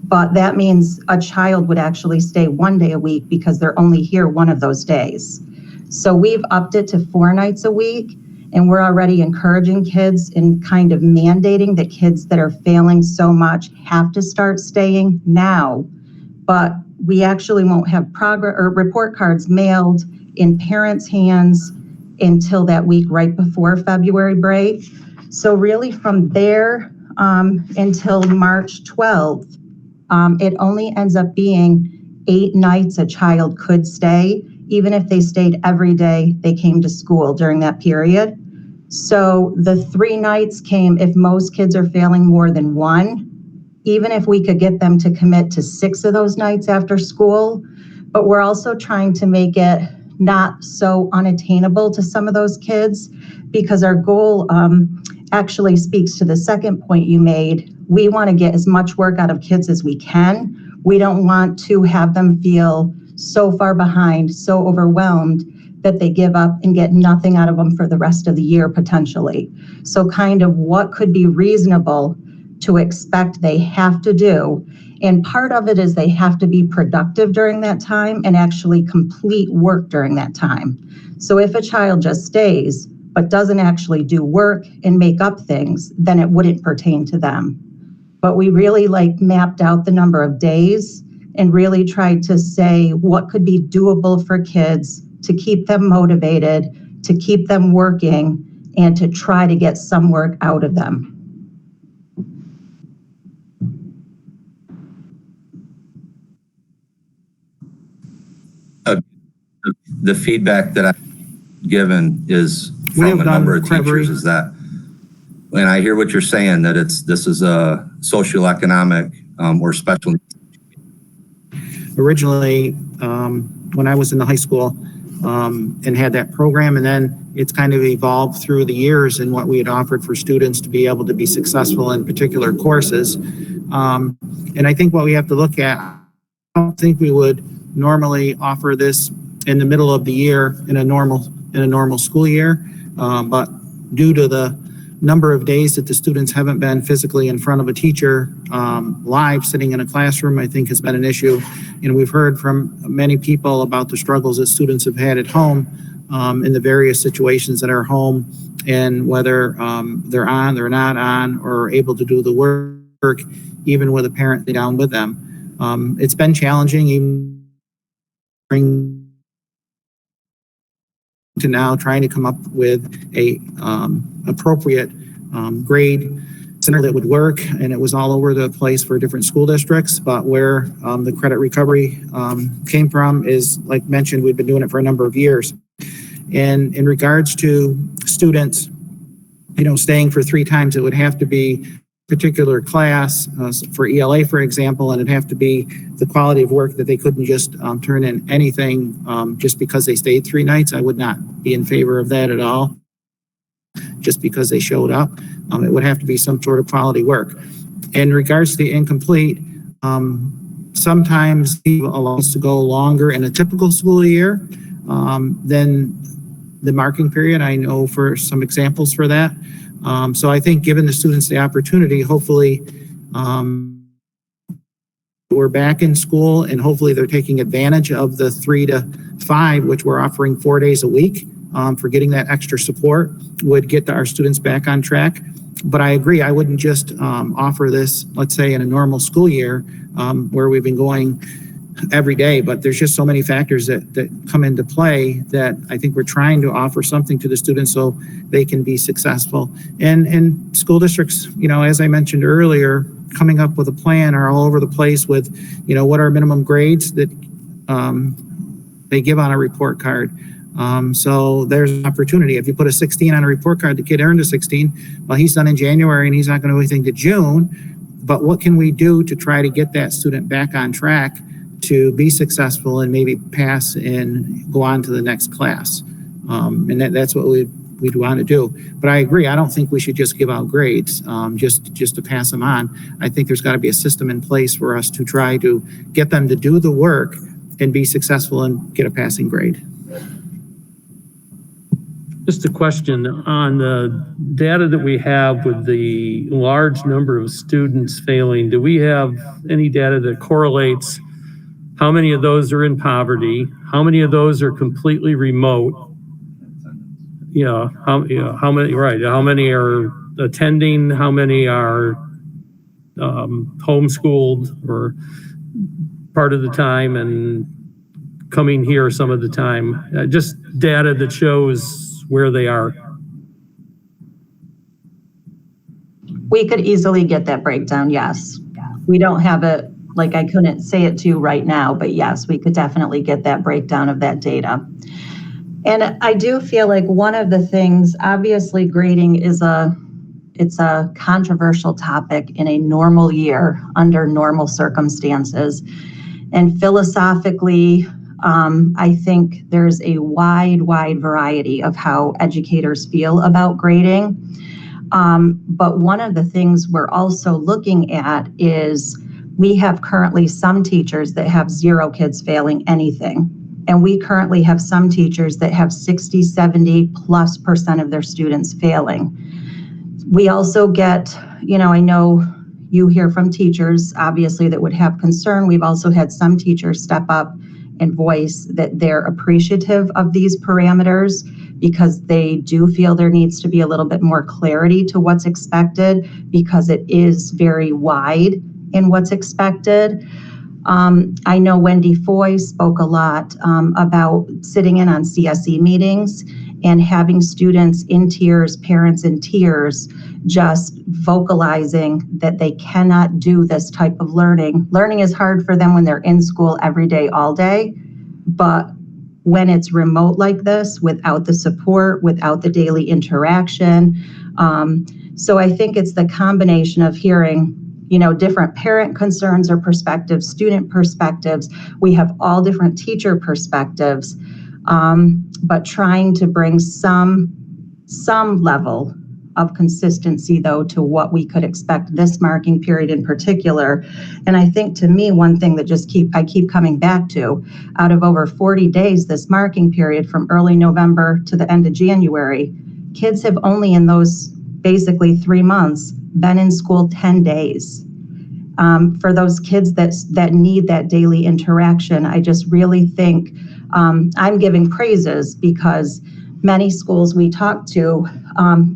But that means a child would actually stay 1 day a week because they're only here one of those days. So we've upped it to 4 nights a week, and we're already encouraging kids and kind of mandating that kids that are failing so much have to start staying now. But we actually won't have progress or report cards mailed in parents' hands until that week right before February break. So really from there until March 12th, it only ends up being 8 nights a child could stay, even if they stayed every day they came to school during that period. So the 3 nights came if most kids are failing more than 1, even if we could get them to commit to 6 of those nights after school. But we're also trying to make it not so unattainable to some of those kids, because our goal actually speaks to the second point you made. We want to get as much work out of kids as we can. We don't want to have them feel so far behind, so overwhelmed that they give up and get nothing out of them for the rest of the year potentially. So kind of what could be reasonable to expect they have to do. And part of it is they have to be productive during that time and actually complete work during that time. So if a child just stays but doesn't actually do work and make up things, then it wouldn't pertain to them. But we really mapped out the number of days and really tried to say what could be doable for kids to keep them motivated, to keep them working, and to try to get some work out of them. The feedback that I've given is from a number of teachers is that, and I hear what you're saying, that this is a socioeconomic or special. Originally, when I was in the high school and had that program, and then it's kind of evolved through the years in what we had offered for students to be able to be successful in particular courses. And I think what we have to look at, I don't think we would normally offer this in the middle of the year in a normal school year, but due to the number of days that the students haven't been physically in front of a teacher live sitting in a classroom, I think has been an issue. You know, we've heard from many people about the struggles that students have had at home in the various situations that are home, and whether they're on, they're not on, or able to do the work, even with a parent down with them. It's been challenging, even to now trying to come up with a appropriate grade center that would work, and it was all over the place for different school districts. But where the credit recovery came from is, like mentioned, we've been doing it for a number of years. And in regards to students, staying for 3 times, it would have to be particular class for ELA, for example, and it'd have to be the quality of work that they couldn't just turn in anything just because they stayed 3 nights. I would not be in favor of that at all, just because they showed up. It would have to be some sort of quality work. In regards to the incomplete, sometimes people allow us to go longer in a typical school year than the marking period. I know for some examples for that. So I think giving the students the opportunity, hopefully we're back in school and hopefully they're taking advantage of the 3 to 5, which we're offering 4 days a week for getting that extra support, would get our students back on track. But I agree, I wouldn't just offer this, let's say in a normal school year where we've been going every day, but there's just so many factors that come into play that I think we're trying to offer something to the students so they can be successful. And school districts, as I mentioned earlier, coming up with a plan are all over the place with, what are minimum grades that they give on a report card. So there's an opportunity. If you put a 16 on a report card, the kid earned a 16. Well, he's done in January and he's not going to do anything to June. But what can we do to try to get that student back on track to be successful and maybe pass and go on to the next class? And that's what we'd want to do. But I agree, I don't think we should just give out grades just to pass them on. I think there's got to be a system in place for us to try to get them to do the work and be successful and get a passing grade. Just a question on the data that we have with the large number of students failing. Do we have any data that correlates how many of those are in poverty? How many of those are completely remote? How many, right? How many are attending? How many are homeschooled or part of the time and coming here some of the time? Just data that shows where they are. We could easily get that breakdown, yes. We don't have it, I couldn't say it to you right now, but yes, we could definitely get that breakdown of that data. And I do feel like one of the things, obviously grading it's a controversial topic in a normal year under normal circumstances. And philosophically, I think there's a wide variety of how educators feel about grading. But one of the things we're also looking at is we have currently some teachers that have 0 kids failing anything. And we currently have some teachers that have 60, 70+% of their students failing. We also get, I know you hear from teachers, obviously, that would have concern. We've also had some teachers step up and voice that they're appreciative of these parameters because they do feel there needs to be a little bit more clarity to what's expected because it is very wide in what's expected. I know Wendy Foy spoke a lot about sitting in on CSE meetings and having students in tears, parents in tears, just vocalizing that they cannot do this type of learning. Learning is hard for them when they're in school every day, all day, but when it's remote like this, without the support, without the daily interaction. So I think it's the combination of hearing different parent concerns or perspectives, student perspectives. We have all different teacher perspectives, but trying to bring some level of consistency, though, to what we could expect this marking period in particular. And I think, to me, one thing that I keep coming back to, out of over 40 days, this marking period from early November to the end of January, kids have only in those basically 3 months been in school 10 days. For those kids that need that daily interaction, I just really think I'm giving praises because many schools we talk to,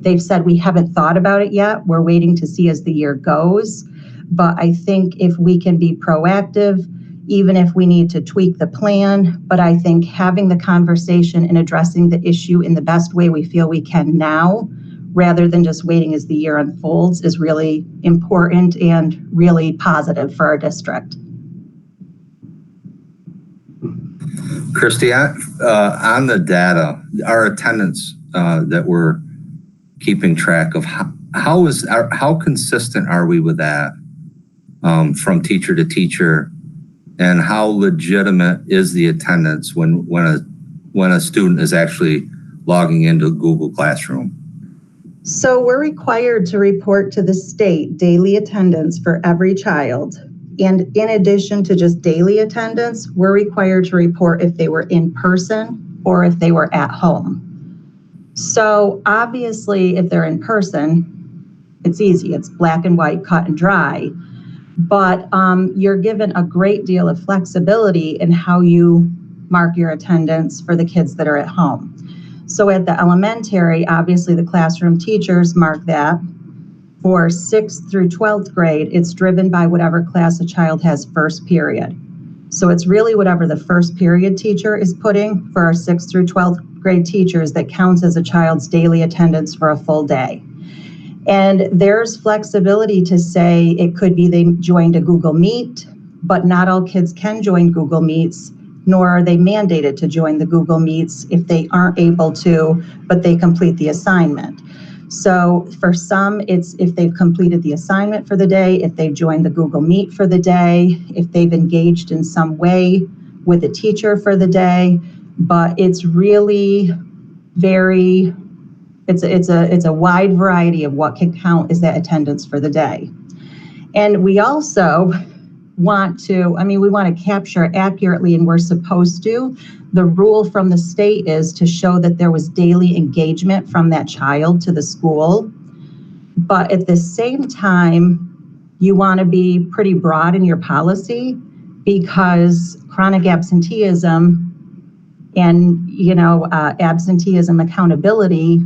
they've said we haven't thought about it yet. We're waiting to see as the year goes. But I think if we can be proactive, even if we need to tweak the plan, but I think having the conversation and addressing the issue in the best way we feel we can now, rather than just waiting as the year unfolds, is really important and really positive for our district. Christy, on the data, our attendance that we're keeping track of, how consistent are we with that from teacher to teacher, and how legitimate is the attendance when a student is actually logging into Google Classroom? So we're required to report to the state daily attendance for every child. And in addition to just daily attendance, we're required to report if they were in person or if they were at home. So obviously, if they're in person, it's easy. It's black and white, cut and dry. But you're given a great deal of flexibility in how you mark your attendance for the kids that are at home. So at the elementary, obviously the classroom teachers mark that. For 6th through 12th grade, it's driven by whatever class a child has first period. So it's really whatever the first period teacher is putting for our 6th through 12th grade teachers that counts as a child's daily attendance for a full day. And there's flexibility to say it could be they joined a Google Meet, but not all kids can join Google Meets, nor are they mandated to join the Google Meets if they aren't able to, but they complete the assignment. So for some, it's if they've completed the assignment for the day, if they've joined the Google Meet for the day, if they've engaged in some way with a teacher for the day. But it's really it's a wide variety of what can count as that attendance for the day. And we also want to capture accurately, and we're supposed to. The rule from the state is to show that there was daily engagement from that child to the school. But at the same time, you want to be pretty broad in your policy because chronic absenteeism and, absenteeism accountability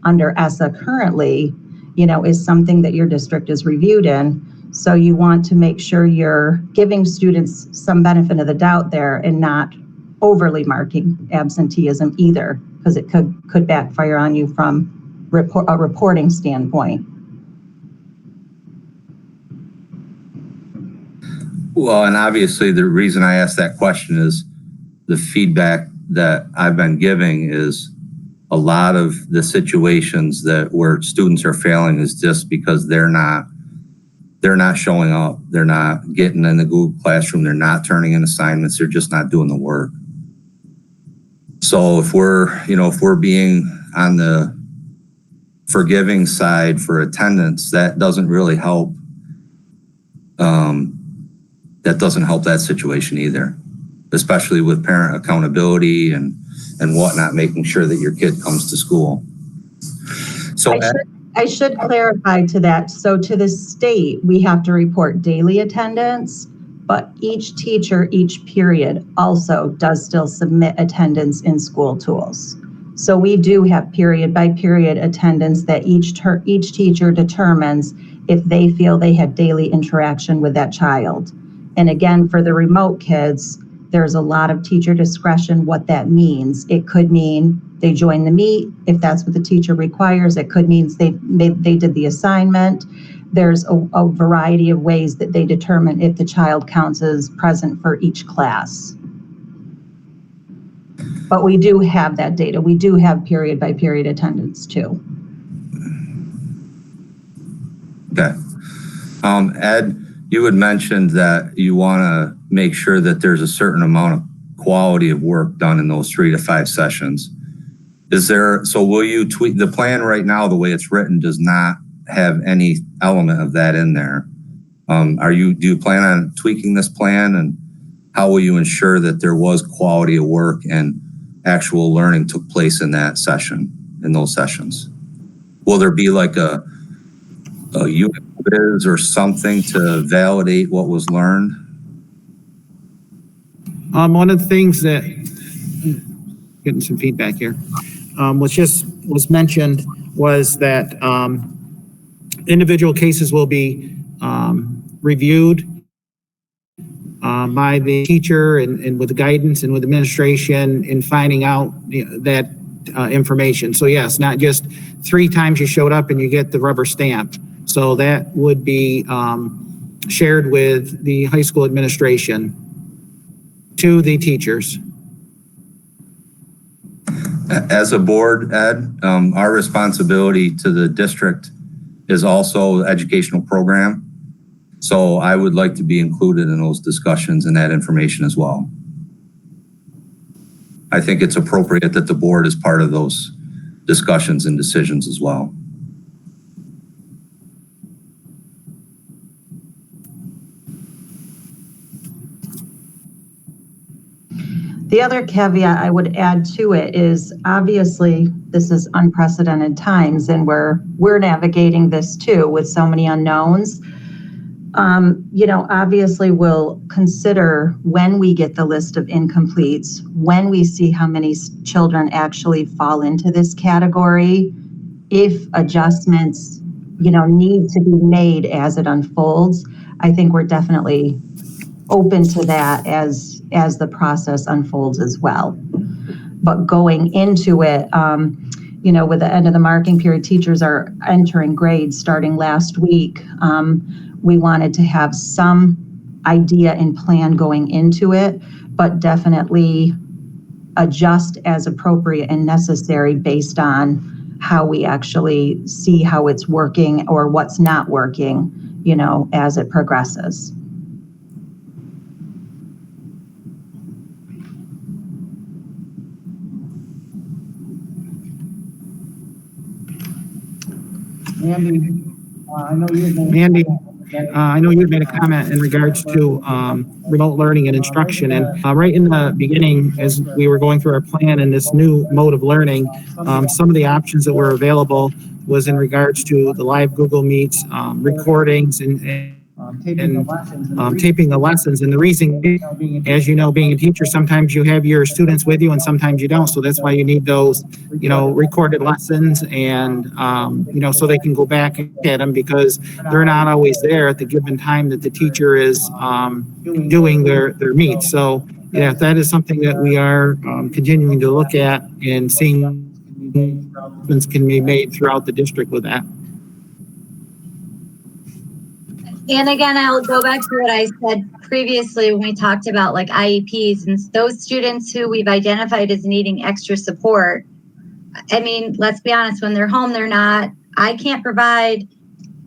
under ESSA currently, is something that your district is reviewed in. So you want to make sure you're giving students some benefit of the doubt there and not overly marking absenteeism either, because it could backfire on you from a reporting standpoint. Well, and obviously the reason I asked that question is the feedback that I've been giving is a lot of the situations where students are failing is just because they're not showing up. They're not getting in the Google Classroom. They're not turning in assignments. They're just not doing the work. So if we're being on the forgiving side for attendance, that doesn't really help. That doesn't help that situation either. especially with parent accountability and whatnot, making sure that your kid comes to school. So I should clarify to that. So to the state, we have to report daily attendance, but each teacher, each period also does still submit attendance in school tools. So we do have period by period attendance that each teacher determines if they feel they had daily interaction with that child. And again, for the remote kids, there's a lot of teacher discretion what that means. It could mean they join the meet if that's what the teacher requires. It could mean they did the assignment. There's a variety of ways that they determine if the child counts as present for each class. But we do have that data. We do have period by period attendance too. Okay. Ed, you had mentioned that you want to make sure that there's a certain amount of quality of work done in those 3 to 5 sessions. So will you tweak the plan right now? The way it's written does not have any element of that in there. Do you plan on tweaking this plan, and how will you ensure that there was quality of work and actual learning took place in that session, in those sessions? Will there be like a unit quiz or something to validate what was learned? One of the things that, getting some feedback here, was mentioned was that individual cases will be reviewed by the teacher and with the guidance and with administration in finding out that information. So yes, not just 3 times you showed up and you get the rubber stamp. So that would be shared with the high school administration to the teachers. As a board, Ed, our responsibility to the district is also the educational program. So I would like to be included in those discussions and that information as well. I think it's appropriate that the board is part of those discussions and decisions as well. The other caveat I would add to it is obviously this is unprecedented times, and we're navigating this too with so many unknowns. Obviously we'll consider when we get the list of incompletes, when we see how many children actually fall into this category, if adjustments, need to be made as it unfolds. I think we're definitely open to that as the process unfolds as well. But going into it, with the end of the marking period, teachers are entering grades starting last week. We wanted to have some idea and plan going into it, but definitely adjust as appropriate and necessary based on how we actually see how it's working or what's not working, as it progresses. Andy, I know you had made a comment in regards to remote learning and instruction. And right in the beginning, as we were going through our plan and this new mode of learning, some of the options that were available was in regards to the live Google Meets, recordings, and taping the lessons. And the reason, as you know, being a teacher, sometimes you have your students with you and sometimes you don't. So that's why you need those, recorded lessons and, so they can go back and get them, because they're not always there at the given time that the teacher is doing their meets. So yeah, that is something that we are continuing to look at and seeing improvements can be made throughout the district with that. And again, I'll go back to what I said previously when we talked about like IEPs and those students who we've identified as needing extra support. I mean, let's be honest, when they're home, I can't provide,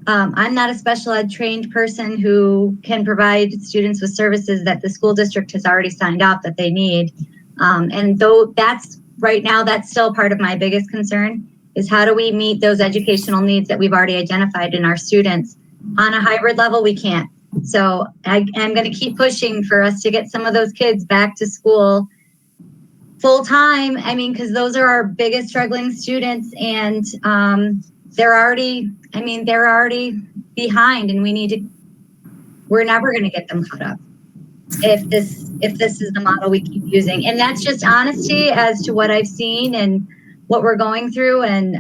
I'm not a special ed trained person who can provide students with services that the school district has already signed off that they need. And though that's right now, that's still part of my biggest concern is how do we meet those educational needs that we've already identified in our students. On a hybrid level, we can't. So I'm going to keep pushing for us to get some of those kids back to school full time. I mean, because those are our biggest struggling students, and they're already behind, and we're never going to get them caught up if this is the model we keep using. And that's just honesty as to what I've seen and what we're going through, and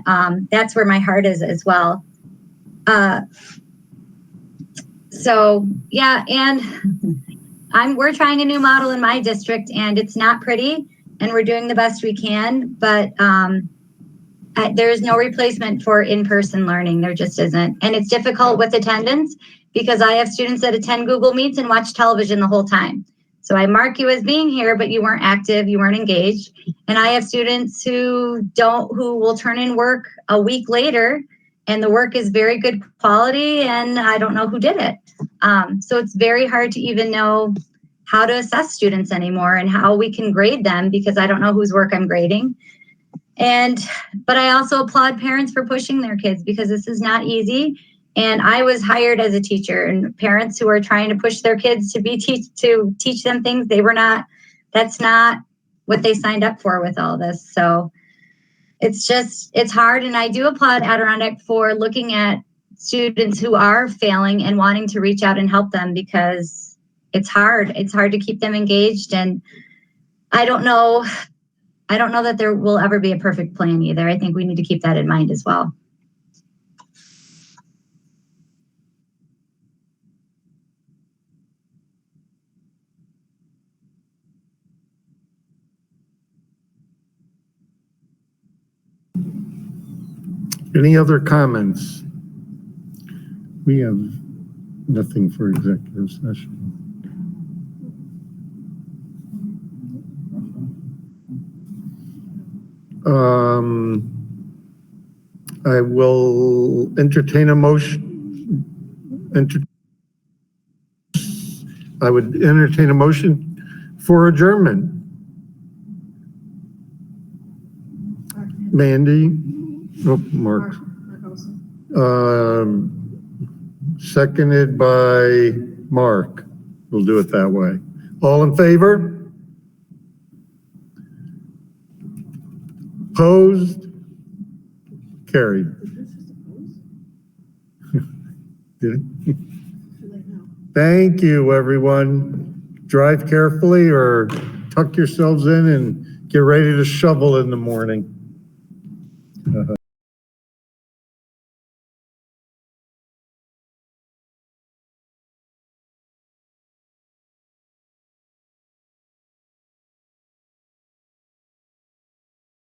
that's where my heart is as well. So yeah, and we're trying a new model in my district, and it's not pretty, and we're doing the best we can, but there is no replacement for in-person learning. There just isn't. And it's difficult with attendance because I have students that attend Google Meets and watch television the whole time. So I mark you as being here, but you weren't active, you weren't engaged. And I have students who will turn in work a week later, and the work is very good quality, and I don't know who did it. So it's very hard to even know how to assess students anymore and how we can grade them, because I don't know whose work I'm grading. But I also applaud parents for pushing their kids, because this is not easy. And I was hired as a teacher, and parents who are trying to push their kids to teach them things that's not what they signed up for with all this. So it's hard. And I do applaud Adirondack for looking at students who are failing and wanting to reach out and help them, because it's hard. It's hard to keep them engaged. And I don't know that there will ever be a perfect plan either. I think we need to keep that in mind as well. Any other comments? We have nothing for executive session. I will entertain a motion. I would entertain a motion for adjournment. Mandy? Oh, Mark. Seconded by Mark. We'll do it that way. All in favor? Opposed? Carried. Did it? Thank you, everyone. Drive carefully or tuck yourselves in and get ready to shovel in the morning.